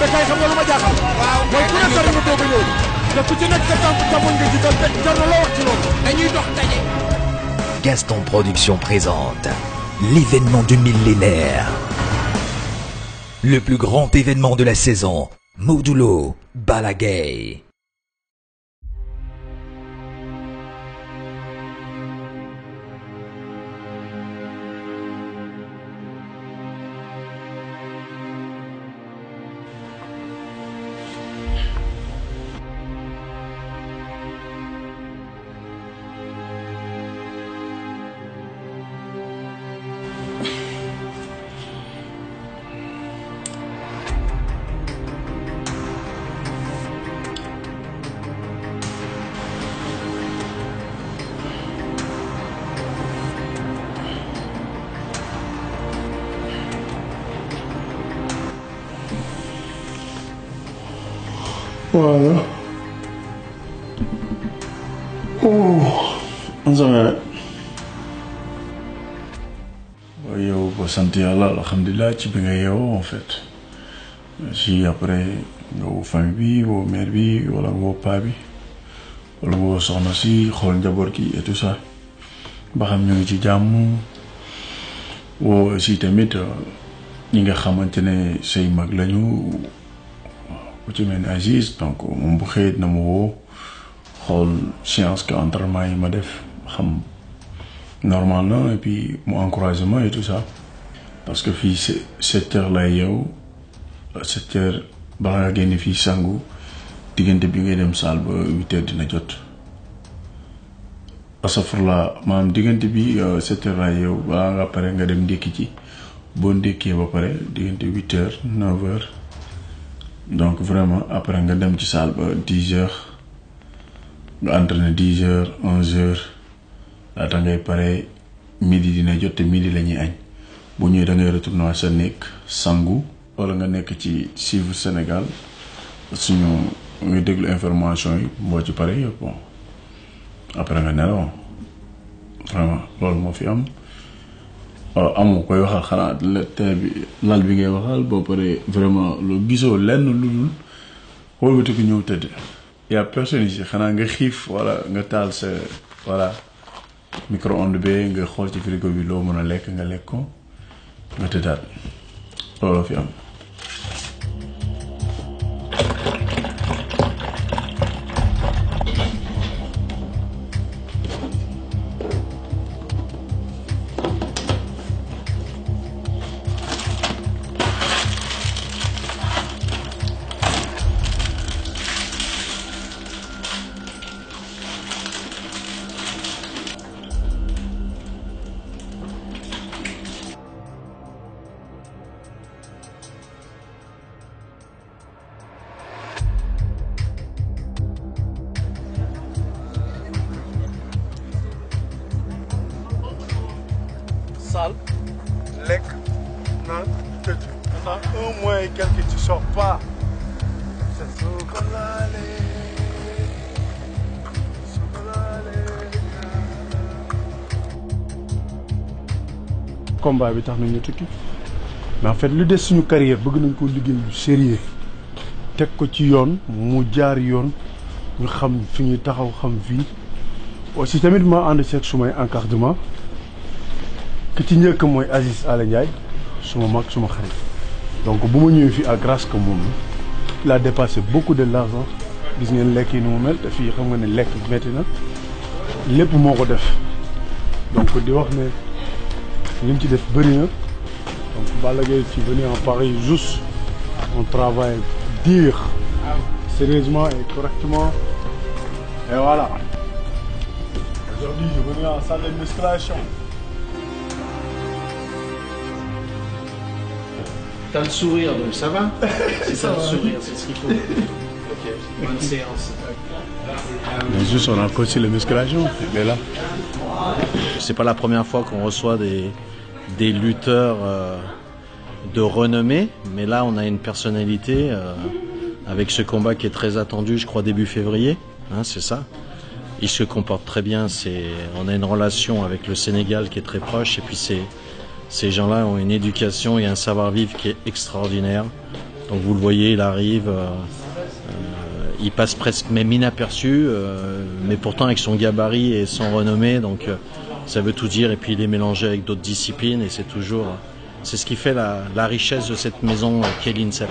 Bécaye xam nga lu ma jaaxal. waaw mooy ku ne sori nga doog a ñëw. te ku ci nekk sa tàmmoñ nga jiital te jar na la wax ci loolu. dañuy dox daje. Gaston Production présente l'événement du millénaire. Le plus grand événement de la saison, Modou Lo, Balla Gaye. Voilà. Oh, on s'en yow ba sant yàlla alhamdulilah ci bi nga yeewoo en fait si après nga woo famille bi woo mère bi wala nga woo paa bi wala nga woo soxna si xool njaboot gi et tout ça ba xam ñu ngi ci jàmm woo aussi tamit ñi nga xamante ne say mag lañu ku ci mel ni Aziz donc moom bu xëyit na mu woo xool séance que entraînement yi ma def xam normal na et puis mu encouragement et tout ça parce que fii 7 heures lay yow 7 heures balaa nga génn fii sangu diggante bi ngay dem salle ba 8 heures dina jot asafurla maanaam diggante bi 7 heures lay yow balaa nga pare nga dem ndékki ci boo ndékkee ba pare diggante 8 heures 9 heures donc vraiment après nga dem ci salle ba 10 heures nga entraîné 10 heures 11 heures laata ngay pare midi dina jot te midi la ñuy añ bu ñëwee da ngay retourner sa néeg sangu wala nga nekk ci suivre Sénégal suñu nga déglu information yi boo ci pare yëpp bon après nga nelaw vraiment loolu moo fi am amoo koy waxal xanaa télé bi lal bi ngay waxal boo pare vraiment lu gisoo lenn lu dul wëlbati ko ñëw tëdd y'a personne ici xanaa nga xiif wala nga taal sa voilà micro-ondes bi nga xool ci frigo bi loo mën a lekk nga lekk ko nga tëddaat looloo fi am. Salle, lekk, naan, tëdd. Pendant 1 mois et quelques tu sors pas. C'est Sokolale. Combat bi tax nañu tukki mais en fait lu des suñu carrière bëgg nañ ko liggéey lu sérieux teg ko ci yoon mu jaar yoon ñu xam fi ñuy taxaw xam fii aussi tamit ma ànd seeg sumay encadrement ki ci njëkk mooy Aziz Ala Ndiaye suma mag suma xarit donc bu ma ñëwee fii à grâce que moom il a dépassé beaucoup de l'argent gis ngeen lekk yi ni mu mel te fii xam nga ne lekk metti na lépp moo ko def donc di wax ne li mu ci def bëri na donc Balla Gaye ci venu en Paris juste on travaille dur sérieusement et correctement et voilà aujourd'hui je suis venu en salle de musculation. T'as le sourire, donc ça va. Si t'as le sourire, c'est ce qu'il faut. Ok, bonne séance. Mais juste on a coaché la musculation, mais là. C'est pas la première fois qu'on reçoit des lutteurs de renommée, mais là on a une personnalité avec ce combat qui est très attendu, je crois début février, hein, c'est ça. Il se comporte très bien, on a une relation avec le Sénégal qui est très proche, et puis ces gens-là ont une éducation et un savoir-vivre qui est extraordinaire. Donc vous le voyez, il arrive, il passe presque même inaperçu, mais pourtant avec son gabarit et son renommée, donc ça veut tout dire. Et puis il est mélangé avec d'autres disciplines et c'est ce qui fait la richesse de cette maison qu'est l'INSEP.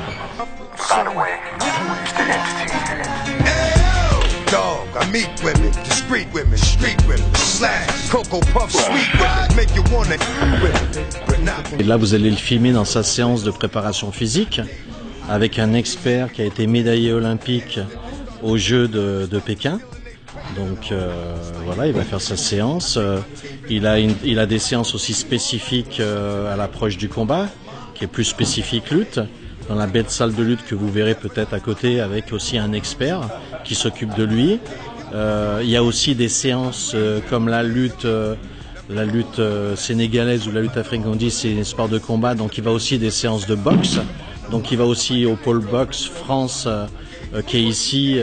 I meet women, discreet women, street women, slash, cocoa puff, sweet women, make you wanna women. Et là, vous allez le filmer dans sa séance de préparation physique avec un expert qui a été médaillé olympique aux Jeux de Pékin. Donc voilà, il va faire sa séance. Il a des séances aussi spécifiques à l'approche du combat, qui est plus spécifique lutte. Dans la belle salle de lutte que vous verrez peut-être à côté, avec aussi un expert qui s'occupe de lui. Il y a aussi des séances comme la lutte sénégalaise ou la lutte africaine, on dit c'est un sport de combat, donc il va aussi des séances de boxe. Donc il va aussi au pôle boxe France qui est ici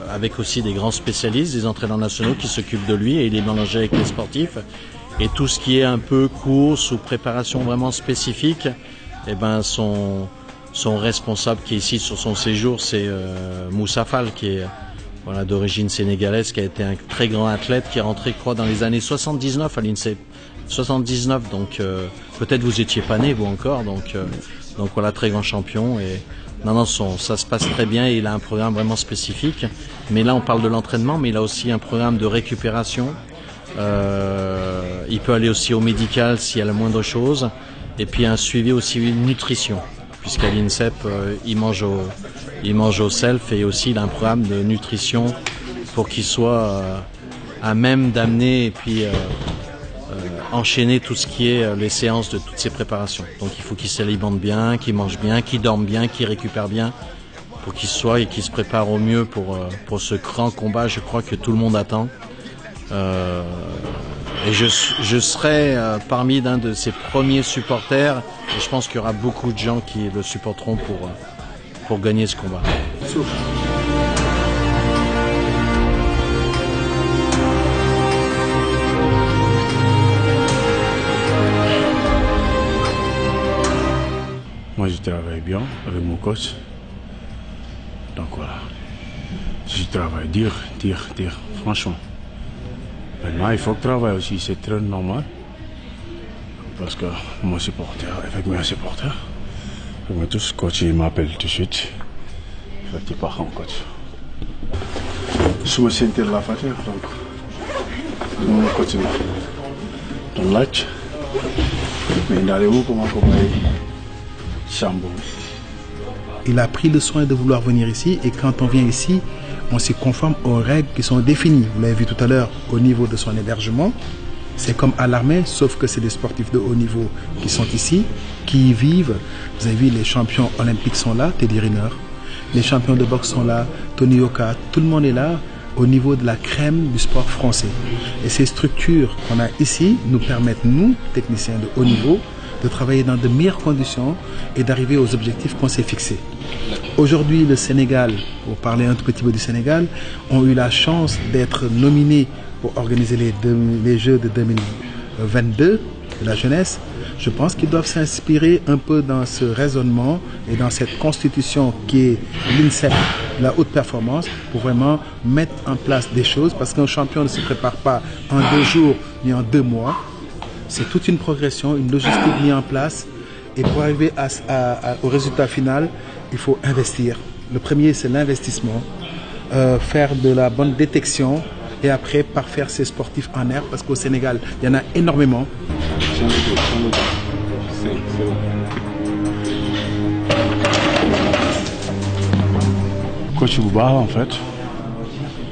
avec aussi des grands spécialistes, des entraîneurs nationaux qui s'occupent de lui, et il est mélangé avec les sportifs. Et tout ce qui est un peu course ou préparation vraiment spécifique, eh ben son responsable qui est ici sur son séjour, c'est Moussa Fall, qui est d'origine sénégalaise, qui a été un très grand athlète, qui est rentré, je crois, dans les années 79 à l'INSEP. 79, donc peut-être vous étiez pas né, vous encore, donc voilà, très grand champion. Et non, ça se passe très bien, et il a un programme vraiment spécifique. Mais là, on parle de l'entraînement, mais il a aussi un programme de récupération. Il peut aller aussi au médical s'il y a la moindre chose. Et puis un suivi aussi une nutrition, puisqu'à l'INSEP, il mange au self, et aussi il a un programme de nutrition pour qu'il soit à même d'amener et puis enchaîner tout ce qui est les séances de toutes ces préparations. Donc il faut qu'il s'alimente bien, qu'il mange bien, qu'il dorme bien, qu'il récupère bien, pour qu'il soit et qu'il se prépare au mieux pour ce grand combat, je crois, que tout le monde attend. Et je serai parmi d'un de ses premiers supporters, et je pense qu'il y aura beaucoup de gens qui le supporteront pour gagner ce combat. Moi, je travaille bien avec mon coach. Donc voilà. Je travaille dur, franchement. Maintenant, il faut travailler aussi, c'est très normal. Parce que mon supporter, avec mes supporters, tous, coach, il m'appelle tout de suite. Il fait pas en coach. Je me sentais la fatigue, donc mon coach dans l'âge. Mais il allait où comment Chambo. Il a pris le soin de vouloir venir ici, et quand on vient ici, on se conforme aux règles qui sont définies. Vous l'avez vu tout à l'heure au niveau de son hébergement. C'est comme à l'armée, sauf que c'est des sportifs de haut niveau qui sont ici, qui y vivent. Vous avez vu, les champions olympiques sont là, Teddy Riner. Les champions de boxe sont là, Tony Yoka. Tout le monde est là au niveau de la crème du sport français. Et ces structures qu'on a ici nous permettent, nous, techniciens de haut niveau, de travailler dans de meilleures conditions et d'arriver aux objectifs qu'on s'est fixés. Aujourd'hui, le Sénégal, pour parler un tout petit peu du Sénégal, ont eu la chance d'être nominés pour organiser les Jeux de 2022 de la jeunesse. Je pense qu'ils doivent s'inspirer un peu dans ce raisonnement et dans cette constitution qui est l'INSEP, la haute performance, pour vraiment mettre en place des choses, parce qu'un champion ne se prépare pas en 2 jours ni en 2 mois. C'est toute une progression, une logistique mise en place, et pour arriver au résultat final, il faut investir. Le premier, c'est l'investissement, faire de la bonne détection, et après parfaire ses sportifs en air, parce qu'au Sénégal, il y en a énormément. Coach Bouba, en fait,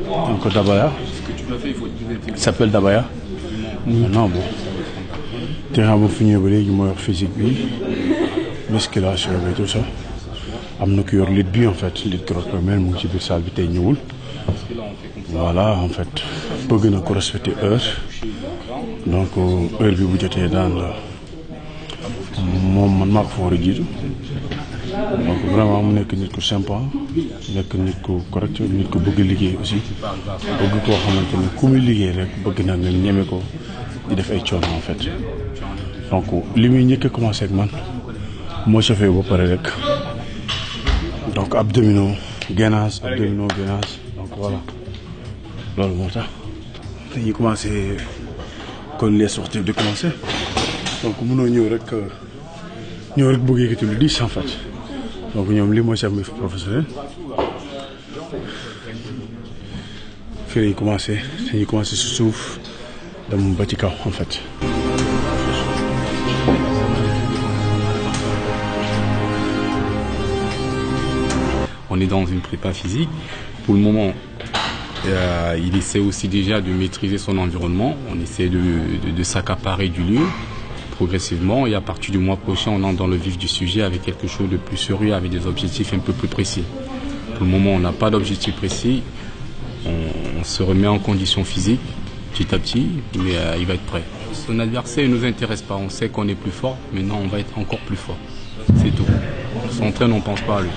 encore Dabaya. Il s'appelle Dabaya. Non, bon. Terrain bu fi ñëw ba léegi moo yor physique bi, musculation bi tout ça. Am na ku yor lutte bi en fait, lutte gréco-romaine mu ngi ci biir salle bi tey ñëwul. Voilà, en fait, bëgg na ko respecter heure. Donc heure bi bu jotee daan la moom man maa ko fa war a jiitu. Donc vraiment mu nekk nit ku sympa, nekk nit ku correct, nit ku bëgg liggéey aussi. Bëgg koo xamante ni ku muy liggéey rek bëgg na nga ñeme ko di def ay coono en fait. Donc li muy njëkk a commencé ak man moo safee ba pare rek donc abdominaux gainage abdominaux gainage donc voilà loolu moo tax dañuy commencé kon les sportifs de commencer donc mënoo ñëw rek bëgg yëkkati lu 10 en fait donc ñoom lii mooy seen professionnel fii lañuy commencé dañuy commencé si suuf dem ba ci kaw en fait. On est dans une prépa physique. Pour le moment, il essaie aussi déjà de maîtriser son environnement. On essaie de s'accaparer du lieu progressivement. Et à partir du mois prochain, on entre dans le vif du sujet avec quelque chose de plus sérieux, avec des objectifs un peu plus précis. Pour le moment, on n'a pas d'objectif précis. On se remet en condition physique petit à petit, mais il va être prêt. Son adversaire ne nous intéresse pas. On sait qu'on est plus fort. Maintenant, on va être encore plus fort. C'est tout. On s'entraîne, on ne pense pas à lui.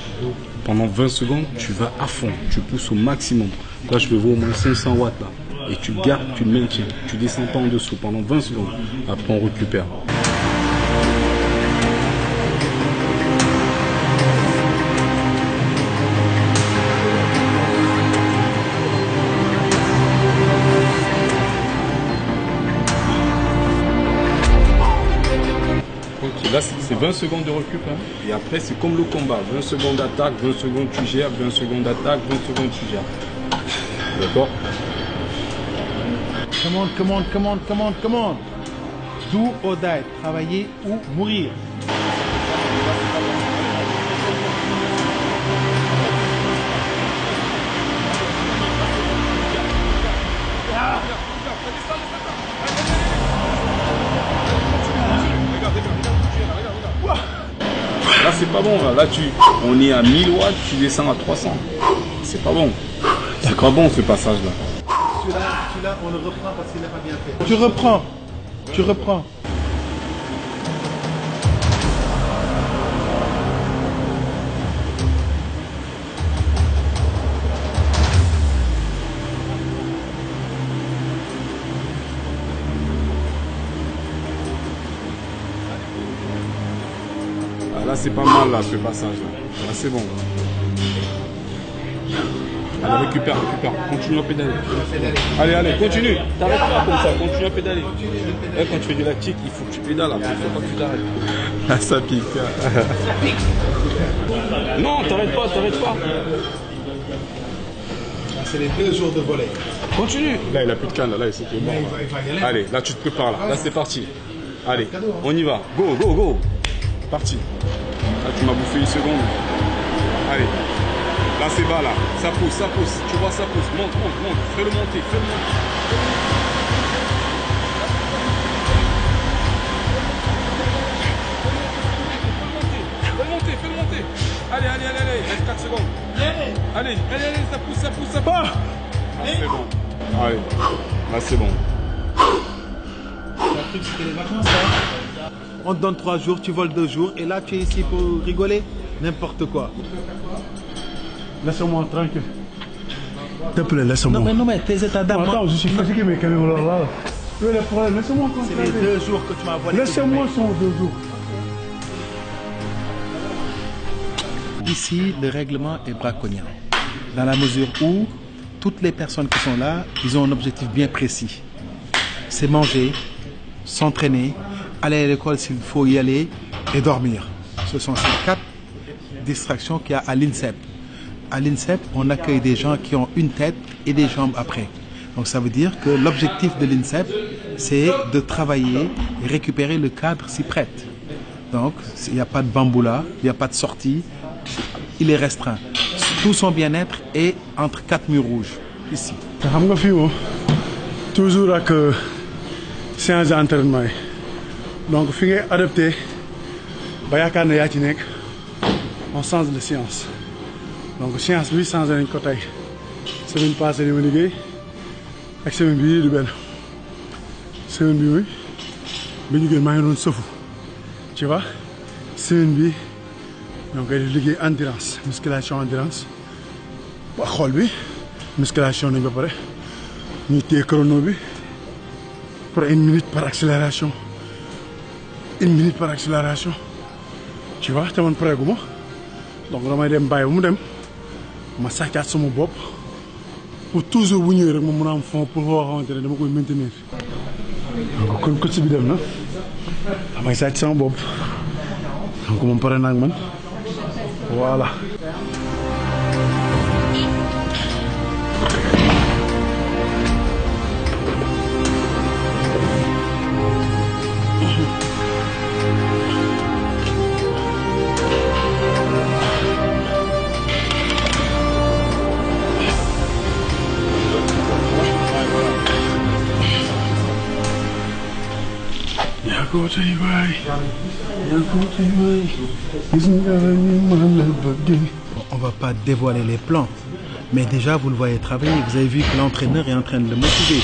Pendant 20 secondes, tu vas à fond, tu pousses au maximum. Là, je peux voir au moins 500 watts là. Et tu le gardes, tu le maintiens. Tu descends pas en dessous pendant 20 secondes. Après, on récupère. Là, c'est 20 secondes de récup. Hein. Et après, c'est comme le combat. 20 secondes d'attaque, 20 secondes tu gères, 20 secondes d'attaque, 20 secondes tu gères. D'accord? Come on. Do or die. Travailler ou mourir. Là, c'est pas bon. Là, on est à 1000 watts, tu descends à 300. C'est pas bon. C'est pas bon ce passage-là. Celui-là, on le reprend parce qu'il n'a pas bien fait. Tu reprends. Là, c'est pas mal, là, ce passage-là. Là, c'est bon. Allez, récupère. Continue à pédaler. Allez, continue. T'arrêtes pas comme ça, continue à pédaler. Et quand tu fais du lactique, il faut que tu pédales. Après, il faut pas que tu t'arrêtes. Ça pique. Non, t'arrêtes pas. C'est les 2 jours de volley. Continue. Là, il a plus de canne. Là, il sait qu'il est mort. Allez, là, tu te prépares. Là, c'est parti. Allez, on y va. Go. Parti. Là, tu m'as bouffé une seconde. Allez. Là, c'est bas, là. Ça pousse. Tu vois, ça pousse. Monte. Fais-le monter. Fais-le monter. Allez. Reste 4 secondes. Allez, ça pousse. Là, c'est bon. Allez. Là, c'est bon. Le truc, c'était les vacances, hein. On te donne 3 jours, tu voles 2 jours, et là, tu es ici pour rigoler. N'importe quoi. Laisse-moi tranquille. S'il te plaît, laisse-moi. Non, mais tes états d'âme. Attends, je suis fatigué, mais quand même, là. Le problème, laisse-moi C'est les 2 jours que tu m'as volé. Laissez-moi son 2 jours. Ici, le règlement est braconnier. Dans la mesure où toutes les personnes qui sont là, ils ont un objectif bien précis. C'est manger, s'entraîner, aller à l'école s'il faut y aller et dormir. Ce sont ces 4 distractions qu'il y a à l'INSEP. À l'INSEP, on accueille des gens qui ont une tête et des jambes après. Donc ça veut dire que l'objectif de l'INSEP, c'est de travailler et récupérer le cadre s'y prête. Donc il n'y a pas de bamboula, il n'y a pas de sortie, il est restreint. Tout son bien-être est entre 4 murs rouges, ici. Toujours avec séance d'entraînement. Donc, il faut adapter. On change de séance. Donc, séance, oui, change de côté. Semaine passée, je me suis ak semaine bi du benn semaine bi mooy bi ñu gën maa ngi doon sofu tu vois semaine bi ñoo ngi koy liggéey endurance musculation endurance ba xool bi musculation nañ ba pare ñuy téye chrono bi pour 1 minute par accélération 1 minute par accélération tu vois te man pareegu ma donc damay dem bàyyi mu dem ma sàccaat sama bopp pour toujours bu ñëwee rek ma mën a am fond pour loo xamante ne dama koy maintenir. donc kon coach bi dem na damay sàcc sama bopp donc moom pare naa ak man voilà. On va pas dévoiler les plans, mais déjà vous le voyez travailler. Vous avez vu que l'entraîneur est en train de le motiver.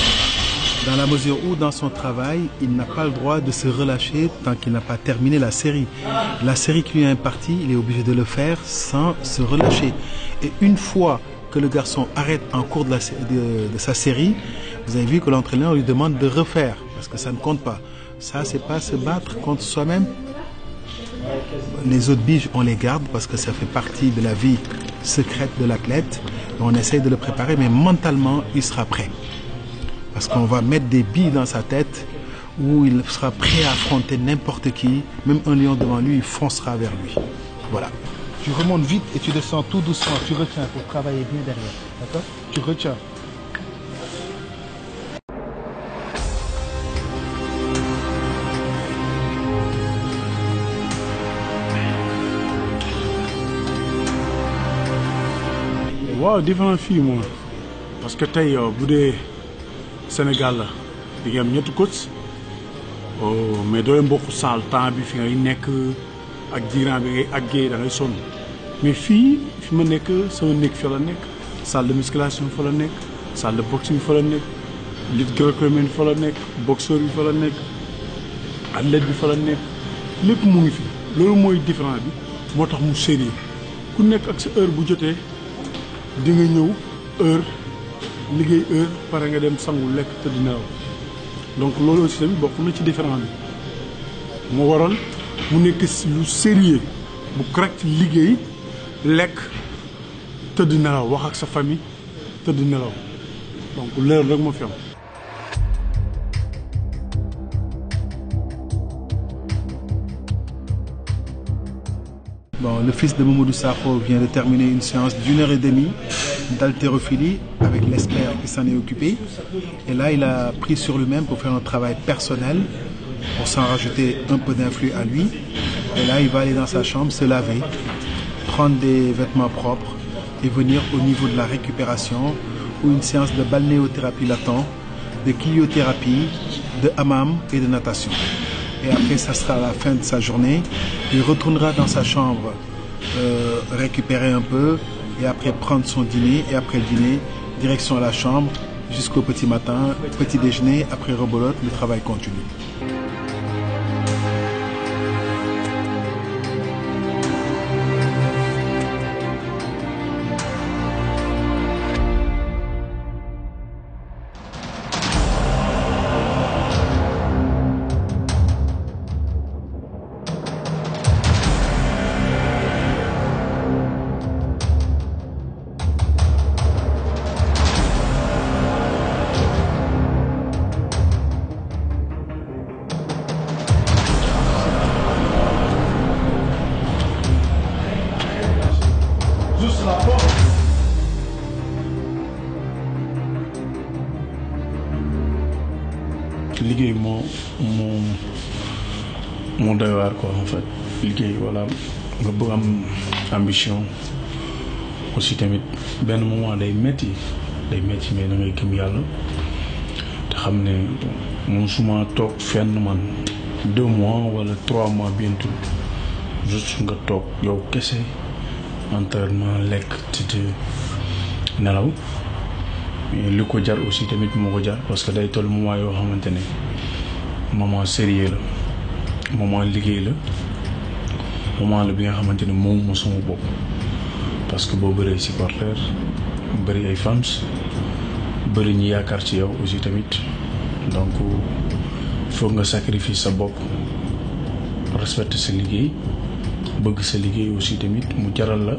Dans la mesure où, dans son travail, il n'a pas le droit de se relâcher tant qu'il n'a pas terminé la série. La série qui lui est impartie, il est obligé de le faire sans se relâcher. Et une fois que le garçon arrête en cours de sa série, vous avez vu que l'entraîneur lui demande de refaire, parce que ça ne compte pas. Ça, c'est pas se battre contre soi-même. Les autres biges, on les garde parce que ça fait partie de la vie secrète de l'athlète. On essaye de le préparer, mais mentalement, il sera prêt. Parce qu'on va mettre des billes dans sa tête où il sera prêt à affronter n'importe qui. Même un lion devant lui, il foncera vers lui. Voilà. Tu remontes vite et tu descends tout doucement. Tu retiens pour travailler bien derrière. D'accord? Tu retiens. waaw différent fii moom parce que tey bu dee Sénégal la di nga am ñetti coach mais doo leen bokk saal temps bi fi ngay nekk ak diiran bi ngay àggee da ngay sonn mais fii fi ma nekk sama nekk fa la nekk salle de musculation fa la nekk salle de boxing fa la nekk lutte gréco-romaine fa la nekk boxeur bi fa la nekk athlète bi fa la nekk lépp mu ngi fi loolu mooy différent bi moo tax mu sérieux ku nekk ak sa heure bu jotee di nga ñëw heure liggéey heure pare nga dem sangu lekk te di nelaw donc loolu aussi tamit bokk na ci différent bi moo waral mu nekk lu sérieux bu correct liggéey lekk te di nelaw wax ak sa famille te di nelaw donc l'heure rek moo fi am. Bon, le fils de Mamadou Sakho vient de terminer une séance d'1h30 d'haltérophilie avec l'expert qui s'en est occupé. Et là, il a pris sur lui-même pour faire un travail personnel, pour s'en rajouter un peu d'influx à lui. Et là, il va aller dans sa chambre, se laver, prendre des vêtements propres et venir au niveau de la récupération ou une séance de balnéothérapie l'attend, de cryothérapie, de hammam et de natation. Et après, ça sera la fin de sa journée. Il retournera dans sa chambre, récupérer un peu et après prendre son dîner. Et après le dîner, direction à la chambre jusqu'au petit matin, petit déjeuner. Après rebolote, le travail continue. liggéey moo doy waar quoi en fait liggéey voilà nga bëgg am ambition aussi tamit benn moment day metti mais da ngay gëm yàlla te xam ne moom suma toog fenn man 2 mois wala 3 mois bientôt juste nga toog yow kese entraînement lekk tëdd nelaw mais li ko jar aussi tamit moo ko jar parce que day toll moment yoo xamante ne moment sérieux la moment liggéey la moment la bi nga xamante ne moom ma sama bopp parce que boo bëree supporter bëri ay fans bëri ñi yaakaar ci yow aussi tamit donc foog nga sacrifice sa bopp respecter sa liggéey bëgg sa liggéey aussi tamit mu jaral la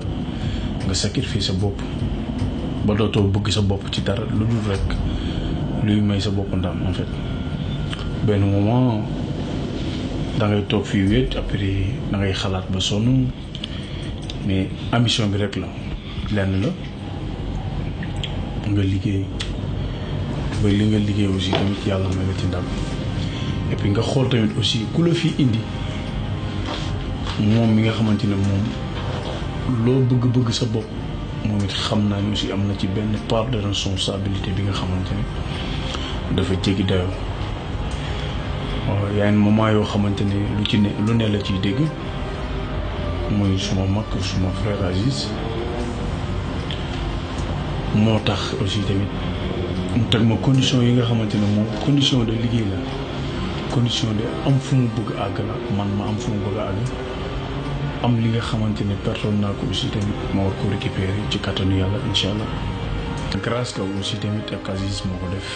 nga sacrifier sa bopp ba dootoo bëgg sa bopp ci dara lu dul rek luy may sa bopp ndam en fait. benn moment da ngay toog fii wéet après da ngay xalaat ba sonn mais ambition bi rek la lenn la nga liggéey ba li nga liggéey aussi tamit yàlla may la ci ndam et puis nga xool tamit aussi ku la fi indi moom mi nga xamante ne moom loo bëgg-bëgg sa bopp moom it xam naa ni aussi am na ci benn part de responsabilité bi nga xamante ne dafa jéggi dayoo. yaa ngi moment yoo xamante ne lu ne la ciy dégg mooy suma mag suma frère Aziz moo tax aussi tamit mu teg ma condition yi nga xamante ne moom condition de liggéey la condition de am fu mu bëgg àgg la man ma am fu mu bëgg àgg am li nga xamante ne personne naa ko aussi tamit ma war ko récupérer ci kattanu yàlla incha allah. grâce que aussi tamit ak Aziz moo ko def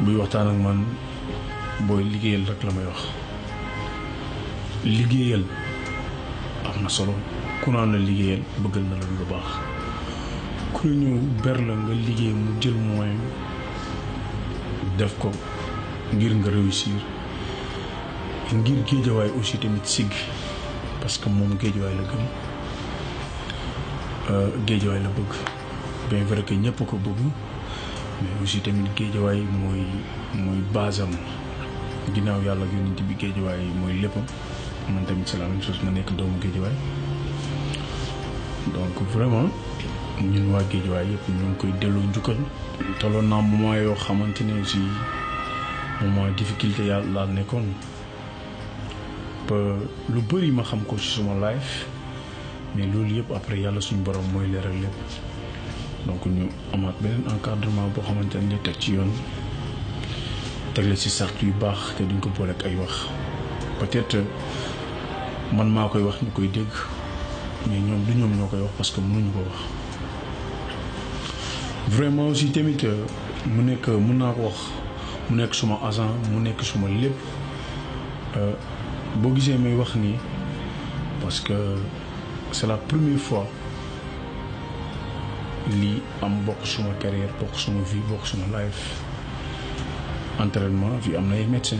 buy waxtaan ak man booy liggéeyal rek la may wax liggéeyal am na solo ku naan la liggéeyal bëggal na la lu baax ku la ñëw ber la nga liggéey mu jël moyen def ko ngir nga réussir ngir géejawaay aussi tamit sigg parce que moom géejawaay la gëm géejawaay la bëgg bien vrai que ñëpp ko bëgg mais aussi tamit géejawaay mooy base am ginnaaw yàlla ak yonent bi géejawaay mooy léppam man tamit c'est la même chose ma nekk doomu géejawaay donc vraiment ñun waa géejawaay yëpp ñu ngi koy delloo njukkal. tolloon naa moment yoo xamante ne aussi moment difficulté yàlla laa nekkoon ba lu bëri ma xam ko ci suma life mais loolu yëpp après yàlla suñu borom mooy leeral lépp. donc ñu amaat beneen encadrement boo xamante ne ñu teg ci yoon tegle ci sart yu baax te duñ ko boole ak ay wax peut-être man maa koy wax ñu koy dégg mais ñoom du ñoom ñoo koy wax parce que mënuñu ko wax. vraiment aussi tamit mu nekk mën naa ko wax mu nekk suma agent mu nekk suma lépp boo gisee may wax nii parce que c'est la première fois. lii am bokk suma carrière bokk suma vie bokk suma life entraînement fii am na ay médecin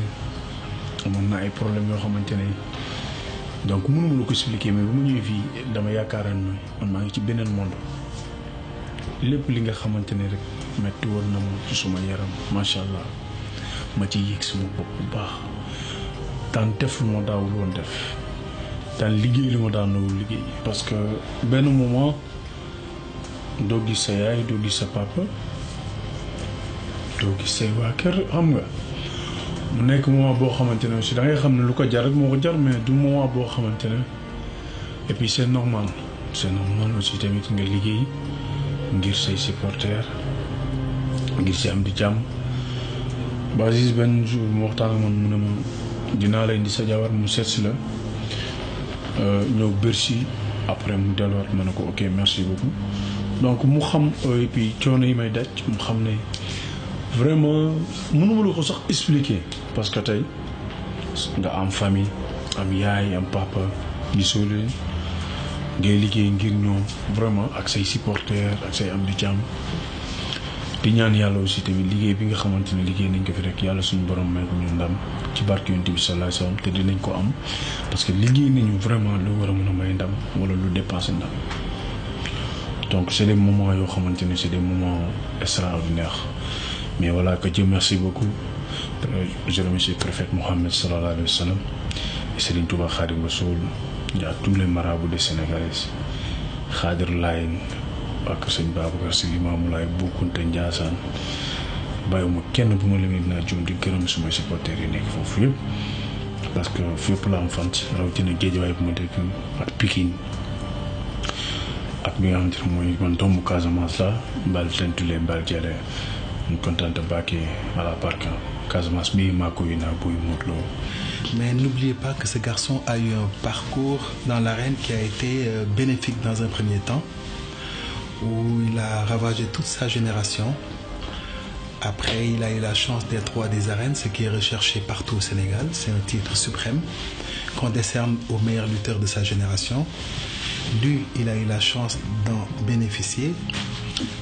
amoon na ay problèmes yoo xamante ne donc mënuma la ko expliquer mais bu ma ñëwee fii dama yaakaaran man maa ngi ci beneen monde lépp li nga xamante ne rek metti woon na ma ci suma yaram macha allah ma ci yéeg suma bopp bu baax daan def lu ma daawul woon def daan liggéey lu ma daan nawul liggéey parce que benn moment doo gis sa yaay doo gis sa papa doo gis say waa kër xam nga mu nekk moment boo xamante ne aussi da ngay xam ne lu ko jar rek moo ko jar mais du moment boo xamante ne et puis c'est normal aussi tamit nga liggéey ngir say supporters ngir si am di jàmm. ba Aziz benn jour mu waxtaan ak man mu ne ma dinaa la indi sa jabar mu seet si la ñëw Bercy après mu delluwaat ma ne ko ok merci beaucoup. donc mu xam et puis coono yi may daj mu xam ne vraiment mënuma la ko sax expliquer parce que tey nga am famille am yaay am papa gisoo leen ngay liggéey ngir ñoom vraiment ak say supporters ak say am di jàmm di ñaan yàlla aussi tamit liggéey bi nga xamante ne liggéey nañ ko fi rek yàlla suñu borom may ko ñu ndam ci barke Yonent bi sallallahu alayhi wasallam te dinañ ko am parce que liggéey nañu vraiment lu war a mën a may ndam wala lu dépassé ndam. donc c'est des moments yoo xamante ne c'est des moments extraordinaires mais voilà que Dieu merci beaucoup je remercie le prophète Mohammed sallallahu alayhi wa sallam et Serigne Touba Khadim Rassoul et à tous les marabouts des Sénégalais Khadir Layen ak sëñ Babacar Sy Limamou Laye Bou Kounta Ndiassane bàyyiwuma kenn bu ma limee dinaa jum di gërëm suma supporters yi nekk foofu yëpp parce que fépp la am fant rawatina Guédiawaye bu ma dëkk ak Pikine ak bi nga xamante ne mooy man doomu Casamance la mbal tentule mbal jële ñu contente bàkkee à la parc Casamance bi maa ko yi naa buy Modou Lo. Mais n'oubliez pas que ce garçon a eu un parcours dans l'arène qui a été bénéfique dans un premier temps où il a ravagé toute sa génération. Après, il a eu la chance d'être roi des arènes, ce qui est recherché partout au Sénégal. C'est un titre suprême. qu'on décerne au meilleur lutteur de sa génération. Lui, il a eu la chance d'en bénéficier.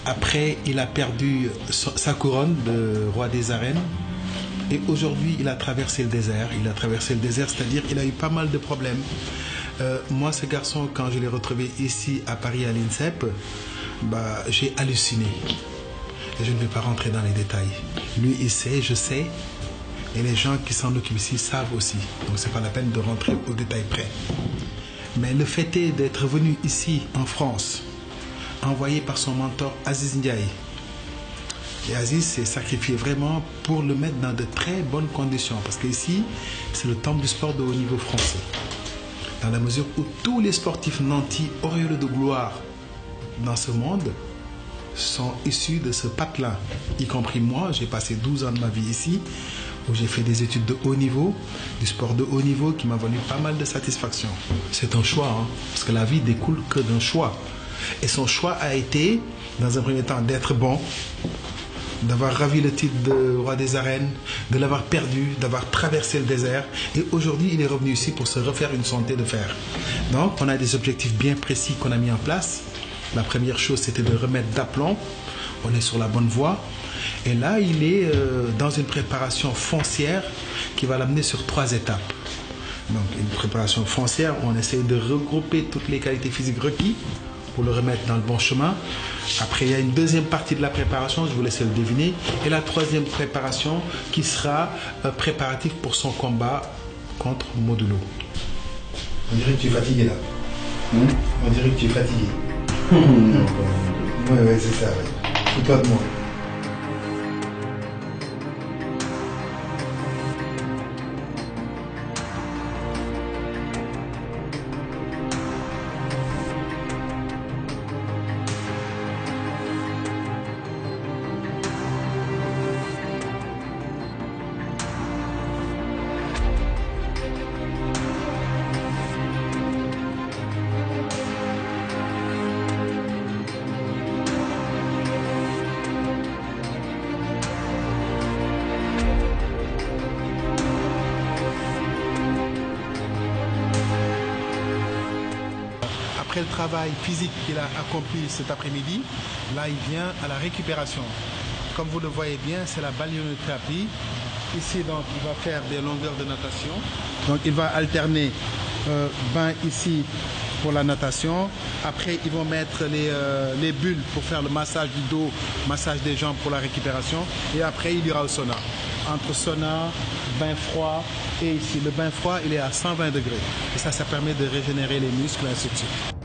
Après, il a perdu sa couronne de roi des arènes. Et aujourd'hui, il a traversé le désert. Il a traversé le désert, c'est-à-dire qu'il a eu pas mal de problèmes. Moi, ce garçon, quand je l'ai retrouvé ici à Paris, à l'INSEP, j'ai halluciné. Et je ne vais pas rentrer dans les détails. Lui, il sait, je sais. Et les gens qui s'en occupent ici savent aussi. Donc, c'est pas la peine de rentrer aux détails près. Mais le fait est d'être venu ici, en France, envoyé par son mentor Aziz Ndiaye. Et Aziz s'est sacrifié vraiment pour le mettre dans de très bonnes conditions. Parce qu'ici, c'est le temple du sport de haut niveau français. Dans la mesure où tous les sportifs nantis auréolés de gloire dans ce monde sont issus de ce patelin. Y compris moi, j'ai passé 12 ans de ma vie ici, où j'ai fait des études de haut niveau, du sport de haut niveau qui m'a valu pas mal de satisfaction. C'est un choix, hein, parce que la vie découle que d'un choix. Et son choix a été, dans un premier temps, d'être bon, d'avoir ravi le titre de roi des arènes, de l'avoir perdu, d'avoir traversé le désert. Et aujourd'hui, il est revenu ici pour se refaire une santé de fer. Donc, on a des objectifs bien précis qu'on a mis en place. La première chose, c'était de remettre d'aplomb. On est sur la bonne voie. Et là, il est dans une préparation foncière qui va l'amener sur 3 étapes. Donc, une préparation foncière où on essaie de regrouper toutes les qualités physiques requises pour le remettre dans le bon chemin. Après, il y a une deuxième partie de la préparation, je vous laisse le deviner. Et la troisième préparation qui sera préparatif pour son combat contre Modulo. On dirait que tu es fatigué là. On dirait que tu es fatigué. Oui, c'est ça. Fous-toi de moi. Après le travail physique qu'il a accompli cet après-midi, là il vient à la récupération. Comme vous le voyez bien, c'est la balnéothérapie. Ici donc il va faire des longueurs de natation. Donc il va alterner bain ici pour la natation. Après ils vont mettre les bulles pour faire le massage du dos, massage des jambes pour la récupération. Et après il ira au sauna. Entre sauna, bain froid et ici le bain froid il est à 120 degrés. Et ça permet de régénérer les muscles et ainsi de suite.